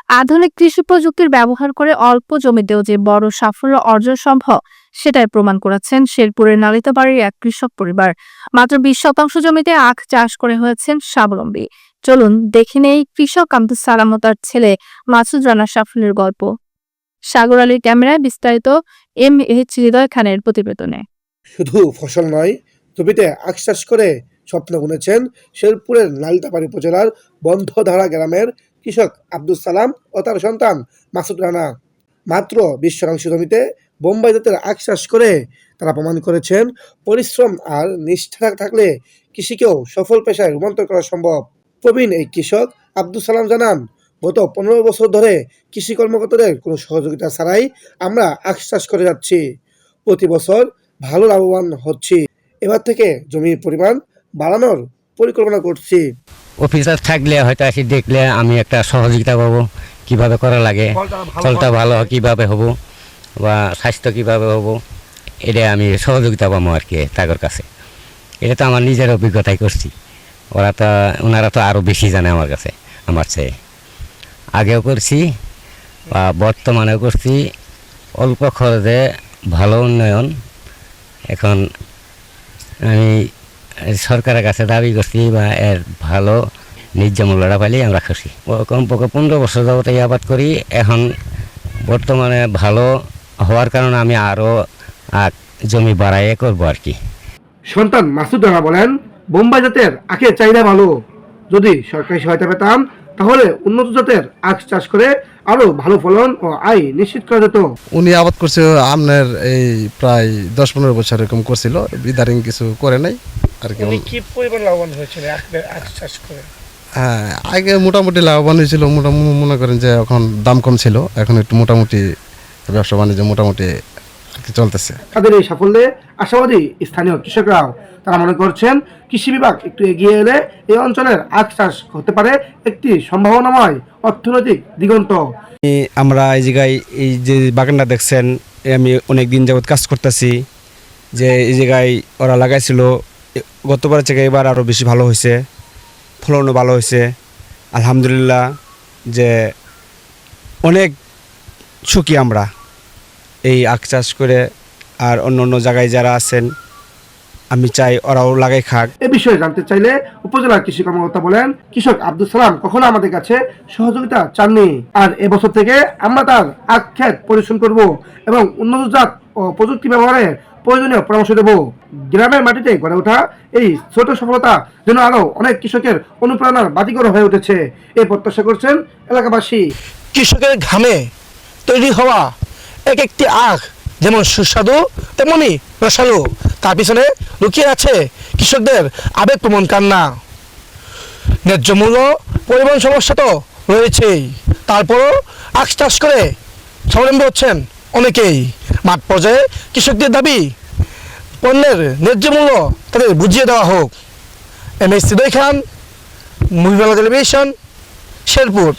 আধুনিক কৃষি প্রযুক্তির ব্যবহার করে অল্প জমিতেও যে বড় সাফল্য অর্জন সম্ভব সেটাই প্রমাণ করেছেন শেরপুরের নালিতাবাড়ির এক কৃষক পরিবার। মাত্র 20 শতাংশ জমিতে আখ চাষ করে হয়েছেন স্বাবলম্বী। চলুন দেখে নেই কৃষক আব্দুস সালাম ও তার ছেলে মাসুদ রানার সাফল্যের গল্প। সাগর আলীর ক্যামেরায় বিস্তারিত MH হৃদয় খানের প্রতিবেদনে। শুধু ফসল নয়, জমিতে আখ চাষ করে স্বপ্ন বুনেছেন শেরপুরের নালিতাবাড়ি উপজেলার বন্ধধারা গ্রামের কৃষক আব্দুস সালাম ও তার সন্তান মাসুদ রানা। মাত্র 20 শতাংশ জমিতে বোম্বাই জাতের আখ চাষ করে তারা প্রমাণ করেছেন পরিশ্রম আর নিষ্ঠা থাকলে কৃষিকেও সফল পেশায় রূপান্তর করা সম্ভব। প্রবীণ এই কৃষক আব্দুস সালাম জানান, গত 15 বছর ধরে কৃষি কর্মকর্তাদের কোনো সহযোগিতা ছাড়াই আমরা আখ চাষ করে যাচ্ছি। প্রতি বছর ভালো লাভবান হচ্ছি। এবার থেকে জমির পরিমাণ বাড়ানোর পরিকল্পনা করছি। অফিসার থাকলে হয়তো এসে দেখলে আমি একটা সহযোগিতা পাবো, কিভাবে করা লাগে, ফলটা ভালো কিভাবে হবো বা স্বাস্থ্য কিভাবে হবো, এটা আমি সহযোগিতা পাবো আর কি তাদের কাছে। এটা তো আমার নিজের অভিজ্ঞতাই করছি, ওনারা তো আরও বেশি জানে আমার কাছে, আমার চেয়ে। আগেও করছি বা বর্তমানেও করছি, অল্প খরচে ভালো উন্নয়ন। এখন আমি সরকারের কাছে দাবি করছি বা এর ভালো ন্যায্য মূল্যটা পাইলেই আমরা খুশি। কমপক্ষে 15 বছর যাবত এই আবাদ করি। এখন বর্তমানে ভালো হওয়ার কারণে আমি আরও জমি বাড়াইয়ে করবো আর কি। সন্তান মাসুদ রানা বলেন, বোম্বাই জাতের আখের চাহিদা ভালো। যদি সরকারি সহায়তা পেতাম তাহলে উন্নত জাতের আখ চাষ করে আরো ভালো ফলন ও আয় নিশ্চিত করা যেত। উনি আবাদ করছে আপনার এই প্রায় 10-15 বছর এরকম করছিল, ইদারিং কিছু করে নাই আর কি। কি পরিমাণ লাভবান হয়েছিল আখ চাষ করে? হ্যাঁ, আগে মোটামুটি লাভবান হয়েছিল। মোটামুটি মনে করেন যে এখন দাম কম ছিল, এখন একটু মোটামুটি ব্যবসা বাণিজ্য মোটামুটি চলতেছে। তাদের এই সাফল্যে আশাবাদী স্থানীয় কৃষকরাও। তারা মনে করছেন কৃষি বিভাগ একটু এগিয়ে এলে এই অঞ্চলের আখ চাষ হতে পারে একটি সম্ভাবনাময় অর্থনৈতিক দিগন্ত। আমরা এই জায়গায় এই যে বাগানটা দেখছেন, আমি অনেক দিন যাবৎ কাজ করতেছি। যে এই জায়গায় ওরা লাগাইছিল, গতবার থেকে এবার আরও বেশি ভালো হয়েছে, ফলনও ভালো হয়েছে আলহামদুলিল্লাহ। যে অনেক সুখী আমরা এই আখ চাষ করে। আর অন্য অন্য জায়গায় যারা আছেন আমি চাই ওরাও লাগাই খাক। এ বিষয়ে জানতে চাইলে উপজেলা কৃষি কর্মকর্তা বলেন, কৃষক আব্দুস সালাম কখনো আমাদের কাছে সহযোগিতা চাননি। আর এবছর থেকে আমরা তার আখ ক্ষেত পরিশ্রম করব এবং উন্নত জাত ও প্রযুক্তি ব্যবহারে প্রয়োজনীয় পরামর্শ দেব। গ্রামের মাটিতে গড়ে ওঠা এই ছোট সফলতা যেন আরো অনেক কৃষকের অনুপ্রেরণার বাতিঘর হয়ে উঠেছে, এই প্রত্যাশা করছেন এলাকাবাসী। কৃষকের ঘামে তৈরি হওয়া এক একটি আখ যেমন সুস্বাদু তেমনি রসালো, তার পিছনে লুকিয়ে আছে কৃষকদের আবেগপ্রবণ কান্না। ন্যায্য মূল্য, পরিবহন সমস্যা তো রয়েছেই, তারপরও আখ চাষ করে স্বাবলম্বী হচ্ছেন অনেকেই। মাঠ পর্যায়ে কৃষকদের দাবি পণ্যের ন্যায্য মূল্য তাদের বুঝিয়ে দেওয়া হোক। MH Hridoy Khan, মুভিবাংলা television, Sherpur.